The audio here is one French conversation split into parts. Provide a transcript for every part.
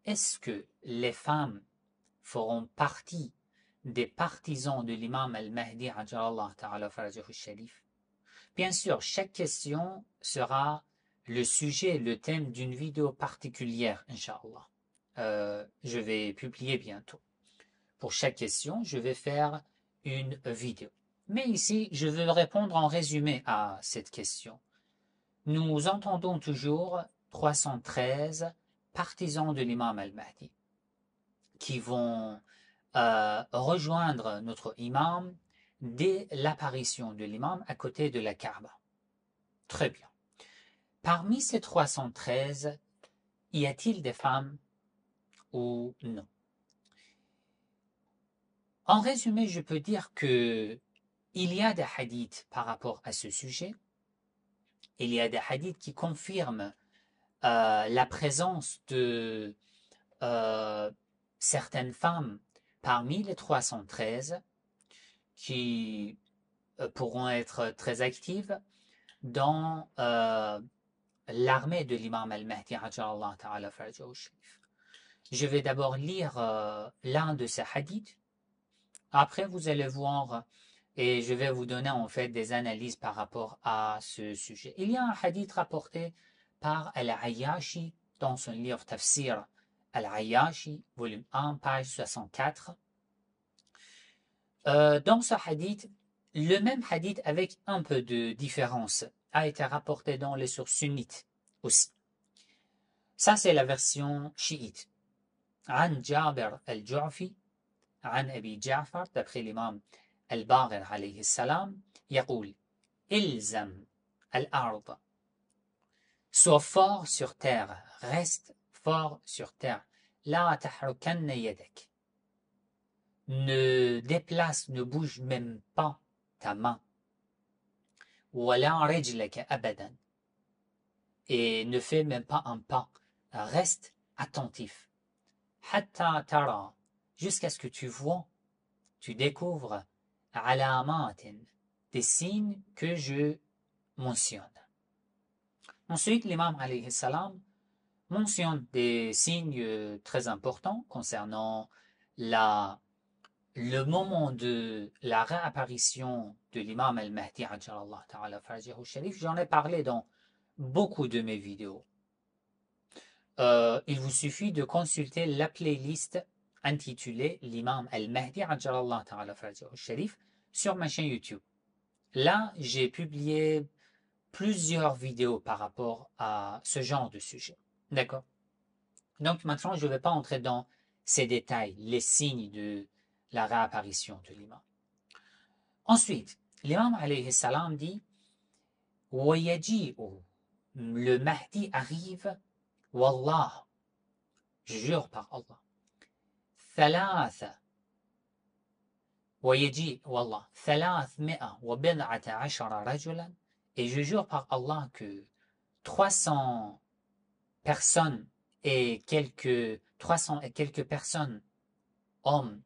est-ce que les femmes feront partie des partisans de l'imam al-Mahdi ajallahu ta'ala farajahu sharif? Bien sûr, chaque question sera le sujet, le thème d'une vidéo particulière, Inch'Allah. Je vais publier bientôt. Pour chaque question, je vais faire une vidéo. Mais ici, je veux répondre en résumé à cette question. Nous entendons toujours 313 partisans de l'imam al-Mahdi qui vont rejoindre notre imam dès l'apparition de l'imam à côté de la Kaaba. Très bien. Parmi ces 313, y a-t-il des femmes ou non? En résumé, je peux dire que il y a des hadiths par rapport à ce sujet. Il y a des hadiths qui confirment la présence de certaines femmes parmi les 313 qui pourront être très actives dans l'armée de l'imam al-Mahdi ajallahu ta'ala farajahu sharif. Je vais d'abord lire l'un de ces hadiths. Après, vous allez voir et je vais vous donner en fait des analyses par rapport à ce sujet. Il y a un hadith rapporté par Al-Ayyashi dans son livre Tafsir Al-Ayyashi, volume 1, page 64. Dans ce hadith, le même hadith avec un peu de différence a été rapporté dans les sources sunnites aussi. Ça, c'est la version chiite. عن جابر الجعفي عن أبي جعفر d'après l'imam al-Baqir عليه السلام يقول إلزم الأرض sois fort sur terre, reste fort sur terre. لا تحركن يدك ne déplace, ne bouge même pas ta main. ولا رجلك أبدا et ne fais même pas un pas. Reste attentif. حتى ترى jusqu'à ce que tu vois, tu découvres علامات des signes que je mentionne. Ensuite, l'imam alayhi salam mentionne des signes très importants concernant le moment de la réapparition de l'imam al-Mahdi ajallahu ta'ala farajahu sharif. J'en ai parlé dans beaucoup de mes vidéos. Il vous suffit de consulter la playlist intitulée l'imam al-Mahdi ajallahu ta'ala farajahu sharif sur ma chaîne YouTube. Là, j'ai publié plusieurs vidéos par rapport à ce genre de sujet. D'accord? Donc maintenant, je ne vais pas entrer dans ces détails, les signes de la réapparition de l'imam. Ensuite, l'imam alayhi salam dit وَيَجِيءُ le Mahdi arrive, Wallah, je jure par Allah, ثلاثة ويجيء والله 310 رجلا et je jure par Allah que 300 personnes et 300 et quelques personnes, hommes,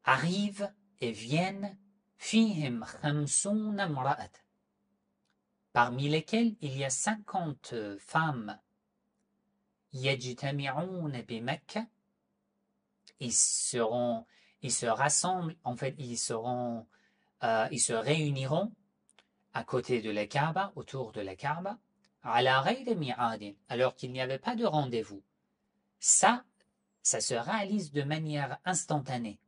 arrivent et viennent, فيهم 50 امرأة, parmi lesquelles il y a 50 femmes, يجتمعون بمكة, ils se rassemblent, en fait, ils se réuniront à côté de la Kaaba, autour de la Kaaba, على غير ميعاد, alors qu'il n'y avait pas de rendez-vous. Ça se réalise de manière instantanée,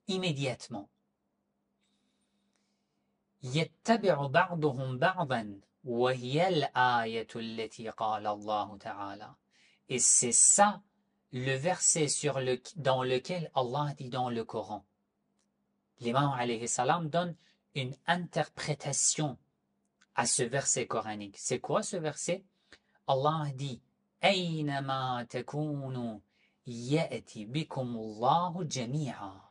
immédiatement. يتبع بعضهم بعضا وهي الآية التي قال الله تعالى. Et c'est ça le verset dans lequel Allah dit dans le Coran. L'imam alayhi salam donne une interprétation à ce verset coranique. C'est quoi ce verset? Allah dit أينما تكونوا يأتي بكم الله جميعا.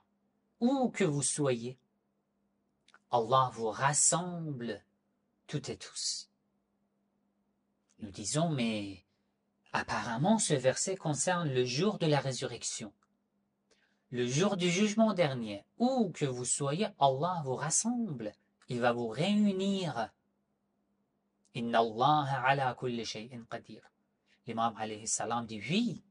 Où que vous soyez, Allah vous rassemble toutes et tous. Nous disons, mais apparemment ce verset concerne le jour de la résurrection, le jour du jugement dernier. Où que vous soyez, Allah vous rassemble, il va vous réunir. Inna Allah ala kulli shay'in qadir. L'imam alayhi salam dit oui,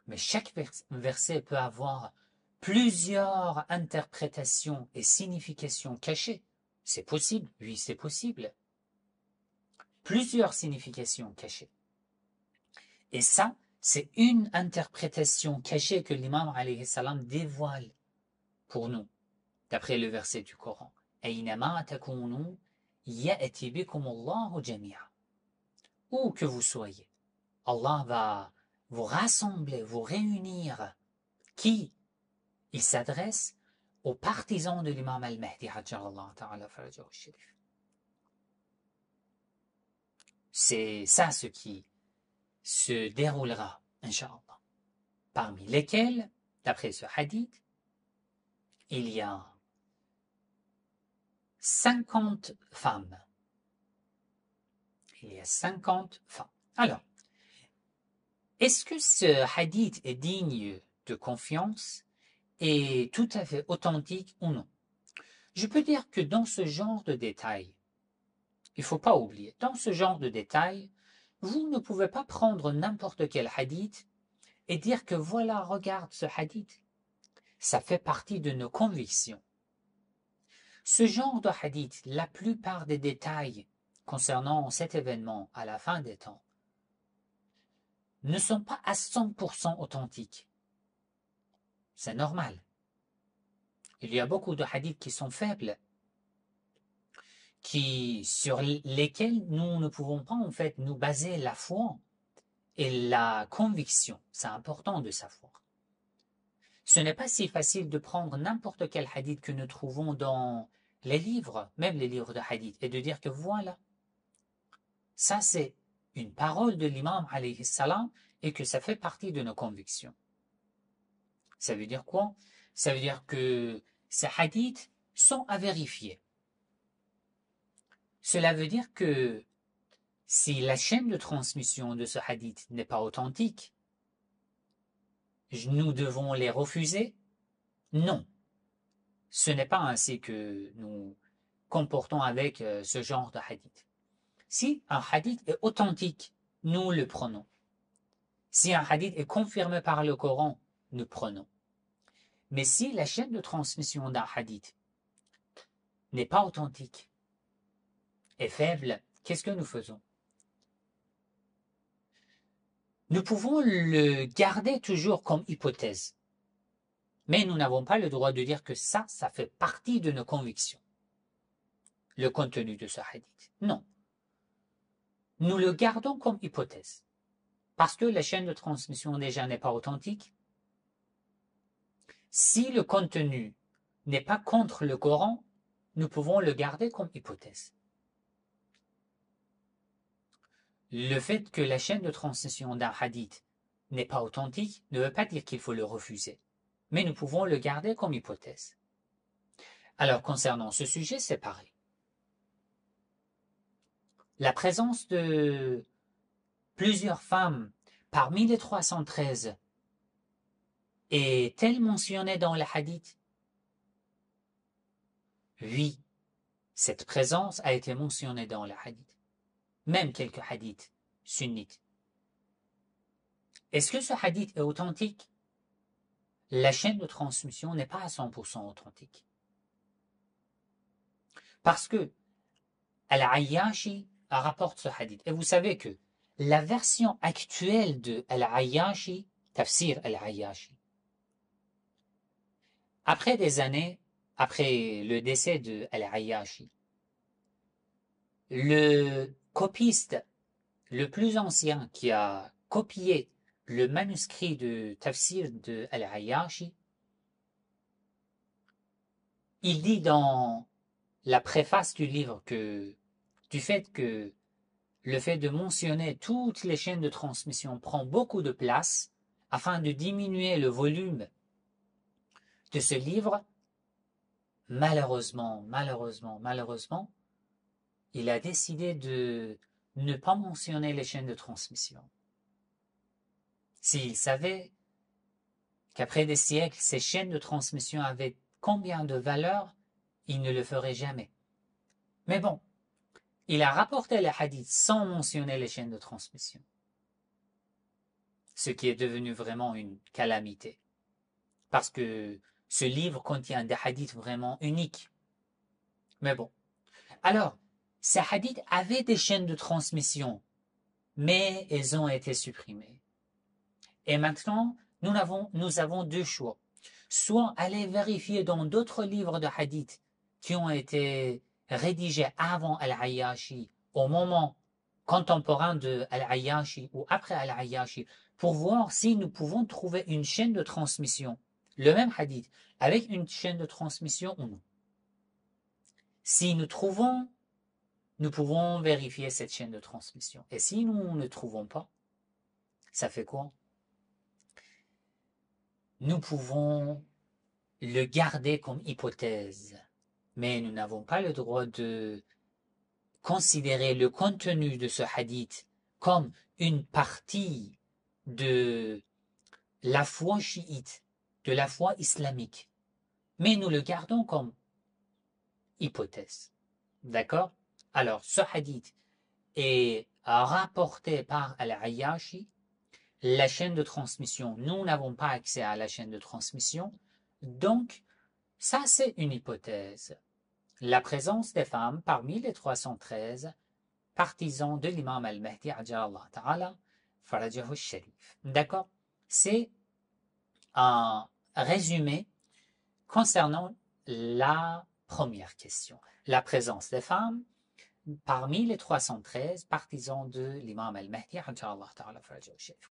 Mais chaque verset peut avoir plusieurs interprétations et significations cachées. C'est possible, oui, c'est possible. Plusieurs significations cachées. Et ça, c'est une interprétation cachée que l'imam alayhi salam dévoile pour nous, d'après le verset du Coran. Aynama takunu ya'ti bikumullahu jami'a. Où que vous soyez, Allah va vous rassembler, vous réunir. Qui? Il s'adresse aux partisans de l'imam al-Mahdi, hajjarallahu ta'ala farajahu sharif. C'est ça ce qui se déroulera, incha'Allah. Parmi lesquels, d'après ce hadith, il y a 50 femmes. Il y a 50 femmes. Alors, est-ce que ce hadith est digne de confiance et tout à fait authentique ou non? Je peux dire que dans ce genre de détails, il ne faut pas oublier, dans ce genre de détails, vous ne pouvez pas prendre n'importe quel hadith et dire que voilà, regarde ce hadith. Ça fait partie de nos convictions. Ce genre de hadith, la plupart des détails concernant cet événement à la fin des temps ne sont pas à 100% authentiques. C'est normal. Il y a beaucoup de hadiths qui sont faibles, sur lesquels nous ne pouvons pas en fait nous baser la foi et la conviction. C'est important de savoir. Ce n'est pas si facile de prendre n'importe quel hadith que nous trouvons dans les livres, même les livres de hadith, et de dire que voilà, ça c'est une parole de l'imam alayhi salam et que ça fait partie de nos convictions. Ça veut dire quoi? Ça veut dire que ces hadiths sont à vérifier. Cela veut dire que si la chaîne de transmission de ce hadith n'est pas authentique, nous devons les refuser? Non. Ce n'est pas ainsi que nous comportons avec ce genre de hadith. Si un hadith est authentique, nous le prenons. Si un hadith est confirmé par le Coran, nous prenons. Mais si la chaîne de transmission d'un hadith n'est pas authentique, est faible, qu'est-ce que nous faisons? Nous pouvons le garder toujours comme hypothèse. Mais nous n'avons pas le droit de dire que ça fait partie de nos convictions. Le contenu de ce hadith. Non. Nous le gardons comme hypothèse. Parce que la chaîne de transmission déjà n'est pas authentique. Si le contenu n'est pas contre le Coran, nous pouvons le garder comme hypothèse. Le fait que la chaîne de transmission d'un hadith n'est pas authentique ne veut pas dire qu'il faut le refuser. Mais nous pouvons le garder comme hypothèse. Alors, concernant ce sujet, c'est pareil. La présence de plusieurs femmes parmi les 313 est-elle mentionnée dans le hadith? Oui, cette présence a été mentionnée dans le hadith. Même quelques hadiths sunnites. Est-ce que ce hadith est authentique? La chaîne de transmission n'est pas à 100% authentique. Parce que Al-Ayyashi rapporte ce hadith. Et vous savez que la version actuelle de Al-Ayyashi, Tafsir Al-Ayyashi, après des années, après le décès de Al-Ayyashi, le copiste le plus ancien qui a copié le manuscrit de Tafsir de Al-Ayyashi, il dit dans la préface du livre que du fait que le fait de mentionner toutes les chaînes de transmission prend beaucoup de place afin de diminuer le volume de ce livre, malheureusement, il a décidé de ne pas mentionner les chaînes de transmission. S'il savait qu'après des siècles, ces chaînes de transmission avaient combien de valeur, il ne le ferait jamais. Mais bon, il a rapporté les hadiths sans mentionner les chaînes de transmission. ce qui est devenu vraiment une calamité. Parce que ce livre contient des hadiths vraiment uniques. Mais bon. Alors, ces hadiths avaient des chaînes de transmission, mais elles ont été supprimées. Et maintenant, nous avons deux choix. Soit aller vérifier dans d'autres livres de hadiths qui ont été rédigés avant Al-Ayyashi, au moment contemporain de Al-Ayyashi ou après Al-Ayyashi, pour voir si nous pouvons trouver une chaîne de transmission, le même hadith, avec une chaîne de transmission ou non. Si nous trouvons, nous pouvons vérifier cette chaîne de transmission. Et si nous ne trouvons pas, ça fait quoi? Nous pouvons le garder comme hypothèse, mais nous n'avons pas le droit de considérer le contenu de ce hadith comme une partie de la foi chiite, de la foi islamique, mais nous le gardons comme hypothèse. D'accord? Alors, ce hadith est rapporté par Al-Ayyashi. La chaîne de transmission, nous n'avons pas accès à la chaîne de transmission, donc ça c'est une hypothèse. La présence des femmes parmi les 313 partisans de l'imam al-Mahdi ajallahu ta'ala farajahu sharif. D'accord? C'est un résumé concernant la première question. La présence des femmes parmi les 313 partisans de l'imam al-Mahdi ajallahu ta'ala farajahu sharif.